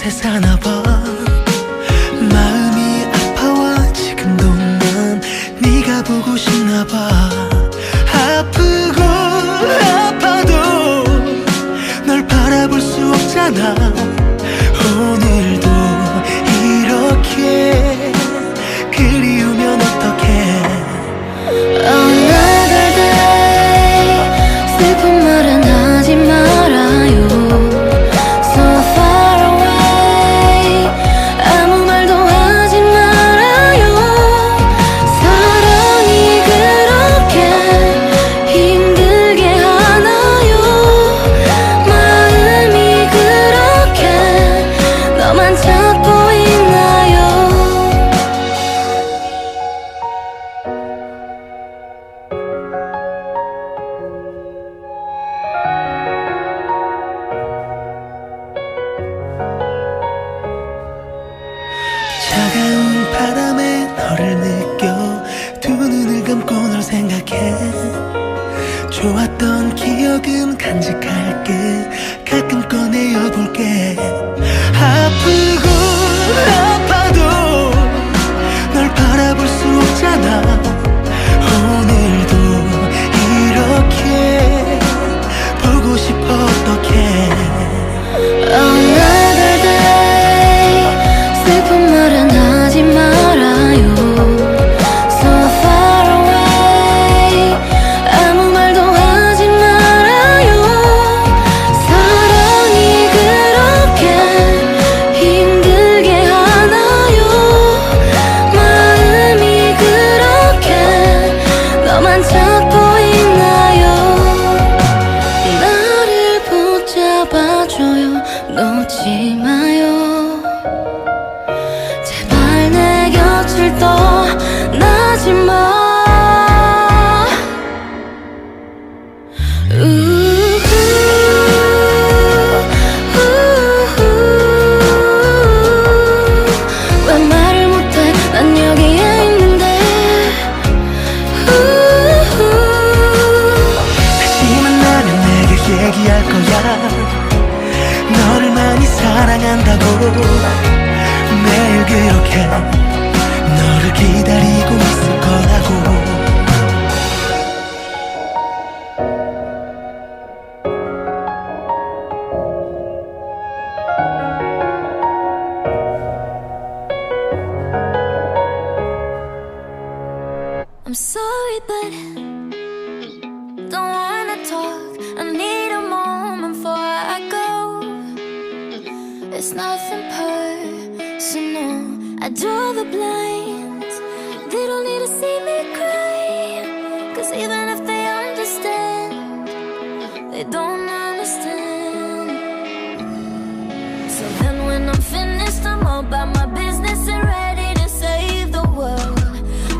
곁에 사나봐. 마음이 아파와 지금도 난 네가 보고 싶나봐. 아프고 아파도 널 바라볼 수 없잖아. 오늘도 이렇게 그리우면 어떡해. Another day 슬픈 말은 하지 말아요. So far away 아무 말도 하지 말아요. 사랑이 그렇게 힘들게 하나요. 마음이 그렇게 너만 찾고 있나요. 차가운 바람에 너를 느껴 두 눈을 감고 널 생각해. 좋았던 기억은 간직할게. 가끔 꺼내어볼게. 아프고 아파도 널 바라볼 수 없잖아. 오늘도 이렇게 보고 싶어. 어떡해. Another day 슬픈 말은 하지 말아요. So far away 아무 말도 하지 말아요. 사랑이 그렇게 힘들게 하나요. 마음이 그렇게 너만 찾고 있나요. 나를 붙잡아줘요. 놓지 마요. 제발 내 곁을 떠나지 마. 왜 말을 못해. 난 여기에 있는데. 다시 만나면 내게 얘기할 거야. 너를 많이 사랑한다고. 매일 그렇게 너를 기다리고 있을 거라고. I'm sorry but don't wanna talk. I need a moment before I go. It's nothing personal. I draw the blinds. They don't need to see me cry. 'Cause even if they understand, they don't understand. So then when I'm finished, I'm all about my business and ready to save the world.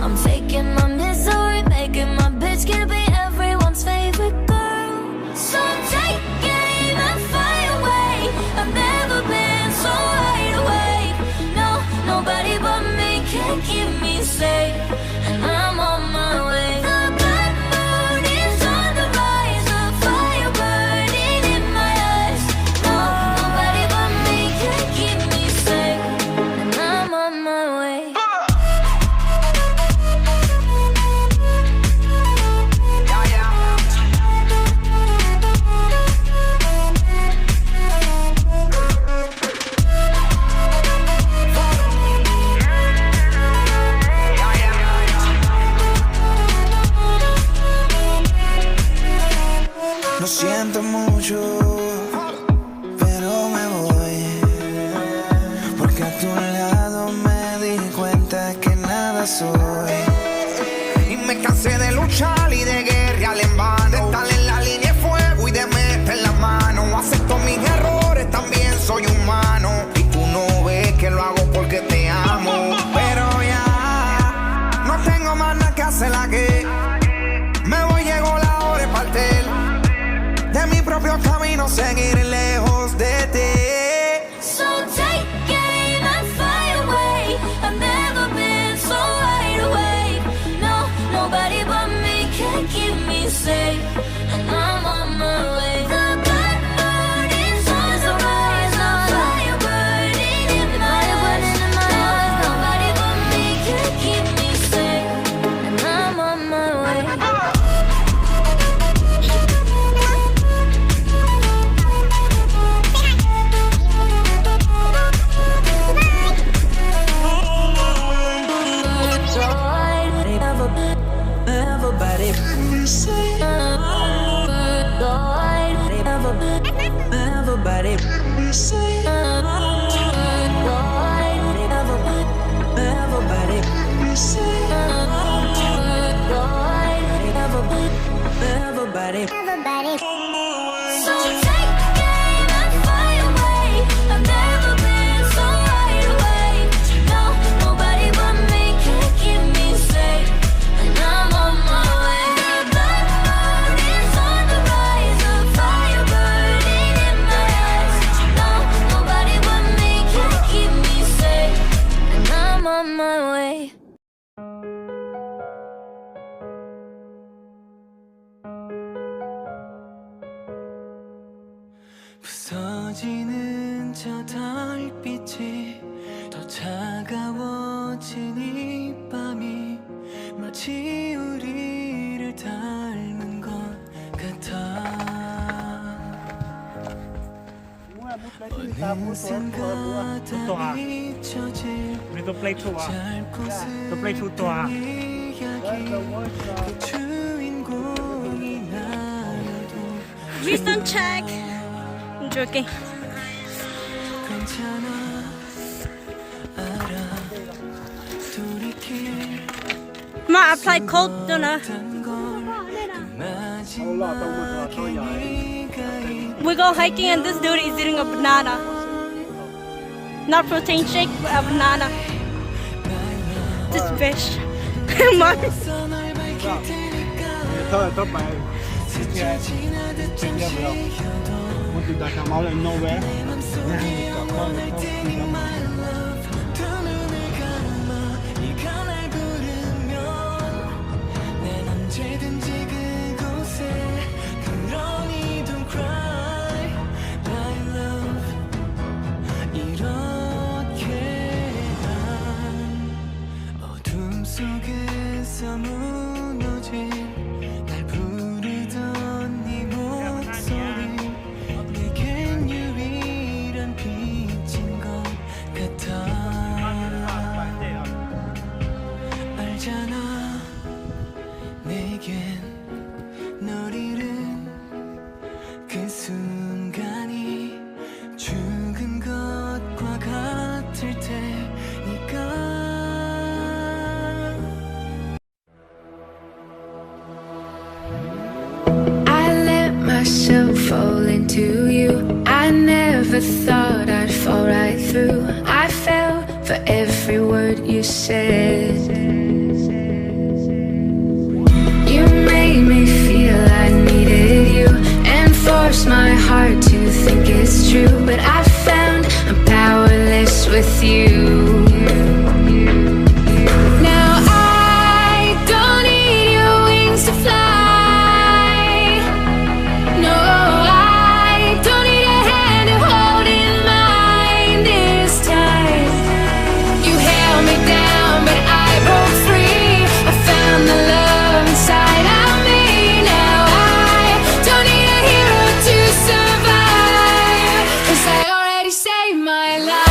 I'm taking my misery, making my bitch can be everyone's favorite girl. So take aim and fly away. I've never been so wide awake. No, nobody but me can keep me safe. And I'm on my way. The blood moon is on the rise, a fire burning in my eyes. No, nobody but me can keep me safe. And I'm on my way. Lo siento mucho, pero me voy, porque a tu lado me di cuenta que nada soy. Y me cansé de luchar y de guerrear en vano, de estar en la línea de fuego y de meter la mano. Acepto mis errores, también soy humano, y tú no ves que lo hago porque te amo. Pero ya no tengo más nada que hacer aquí. Me voy, llegó la hora de partir de mi propio camino, seguir lejos de ti. So take aim and fly away. I've never been so wide awake. No, nobody but me can everybody. So take the game and fly away. I've never been so wide awake. No, nobody but me can keep me safe, and I'm on my way. The black moon is on the rise, a fire burning in my eyes. No, nobody but me can keep me safe, and I'm on my way. 부서지는 저 달빛이 더 차가워진 이 밤이 마치 우리를 닮은 것 같아 어느샌가 다 잊혀질 짧고 슬픈 이야기 그 주인공이 나여도 Please don't check. I'm joking. 괜찮아 알아 돌이킬 Ma applied cold dinner. We go hiking and this dude is eating a banana. Not protein shake, but a banana. This fish. Ma. 언제든지 그곳에 그러니 don't cry my love 이렇게 난 어둠 속에서 무너진 날 부르던 네 목소리 내겐 유일한 빛인 것 같아 알잖아 내겐 널 잃은 그 순간이 죽은 것과 같을 테니까 I let myself fall into you. I never thought I'd fall right through. I fell for every word you said. You made me feel I needed you and forced my heart to think it's true. But I found I'm powerless with you. Now I don't need your wings to fly. No, I don't need a hand to hold in mine this time. You held me down, but I broke free. I found the love inside of me. Now I don't need a hero to survive, 'cause I already saved my life.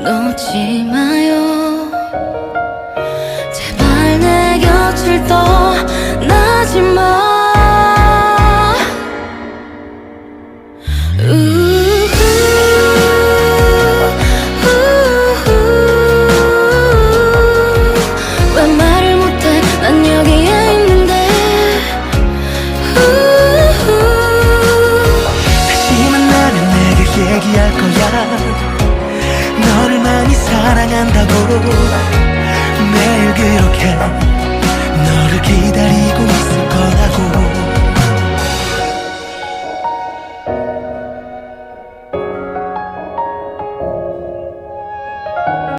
놓지 마요. 제발 내 곁을 떠나지 마. 왜 말을 못해 난 여기에 있는데. 다시 만나면 내게 얘기할 거야. 너를 많이 사랑한다고 매일 그렇게 너를 기다리